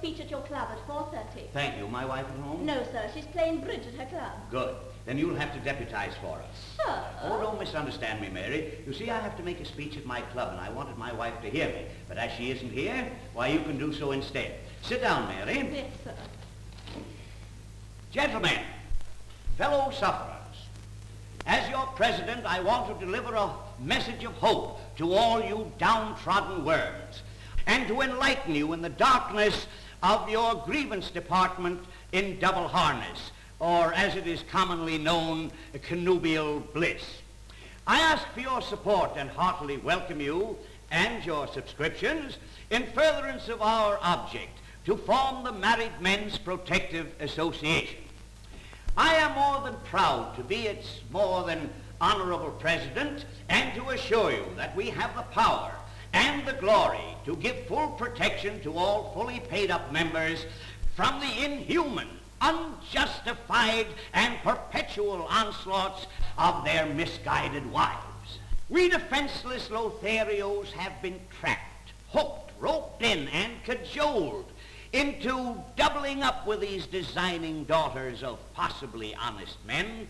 speech at your club at 4:30. Thank you. My wife at home? No, sir. She's playing bridge at her club. Good. Then you'll have to deputize for us. Sir? Oh, don't misunderstand me, Mary. You see, I have to make a speech at my club, and I wanted my wife to hear me. But as she isn't here, why, you can do so instead. Sit down, Mary. Yes, sir. Gentlemen, fellow sufferers, as your president, I want to deliver a message of hope to all you downtrodden worms, and to enlighten you in the darkness of your grievance department in double harness, or as it is commonly known, connubial bliss. I ask for your support and heartily welcome you and your subscriptions in furtherance of our object, to form the Married Men's Protective Association. I am more than proud to be its more than honorable president, and to assure you that we have the power and the glory to give full protection to all fully paid up members from the inhuman, unjustified, and perpetual onslaughts of their misguided wives. We defenseless Lotharios have been trapped, hooked, roped in, and cajoled into doubling up with these designing daughters of possibly honest men,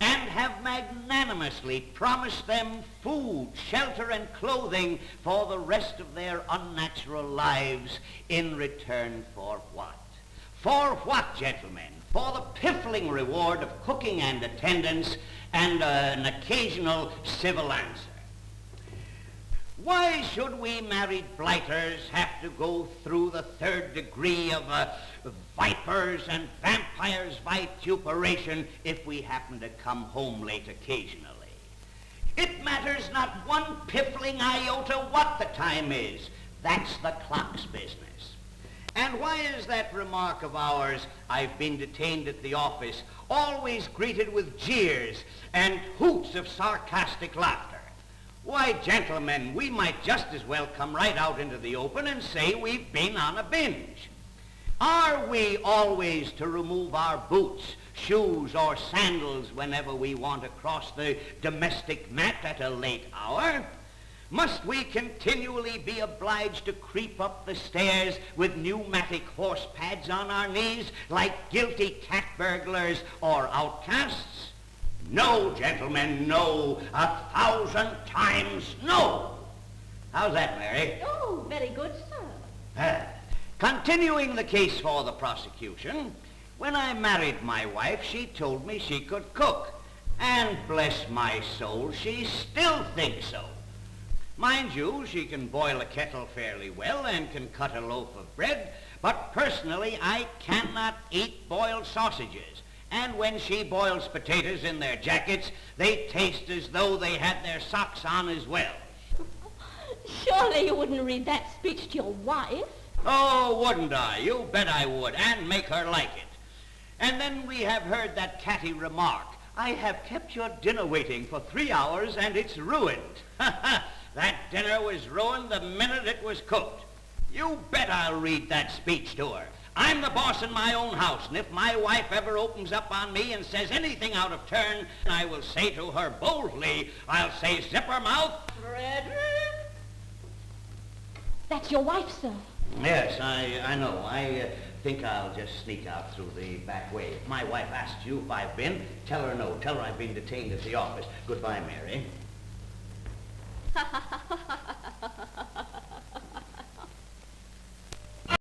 and have magnanimously promised them food, shelter, and clothing for the rest of their unnatural lives in return for what? For what, gentlemen? For the piffling reward of cooking and attendance and an occasional civil answer. Why should we married blighters have to go through the third degree of vipers and vampires' vituperation if we happen to come home late occasionally? It matters not one piffling iota what the time is. That's the clock's business. And why is that remark of ours, "I've been detained at the office," always greeted with jeers and hoots of sarcastic laughter? Why, gentlemen, we might just as well come right out into the open and say we've been on a binge. Are we always to remove our boots, shoes, or sandals whenever we want to cross the domestic mat at a late hour? Must we continually be obliged to creep up the stairs with pneumatic horse pads on our knees like guilty cat burglars or outcasts? No, gentlemen, no. 1,000 times no. How's that, Mary? Oh, very good, sir. Continuing the case for the prosecution, when I married my wife, she told me she could cook. And bless my soul, she still thinks so. Mind you, she can boil a kettle fairly well and can cut a loaf of bread, but personally I cannot eat boiled sausages. And when she boils potatoes in their jackets, they taste as though they had their socks on as well. Surely you wouldn't read that speech to your wife? Oh, wouldn't I? You bet I would, and make her like it. And then we have heard that catty remark, "I have kept your dinner waiting for 3 hours and it's ruined." That dinner was ruined the minute it was cooked. You bet I'll read that speech to her. I'm the boss in my own house, and if my wife ever opens up on me and says anything out of turn, I will say to her boldly, I'll say, "Zip her mouth." Frederick? That's your wife, sir. Yes, I know. I think I'll just sneak out through the back way. If my wife asks you if I've been, tell her no. Tell her I've been detained at the office. Goodbye, Mary.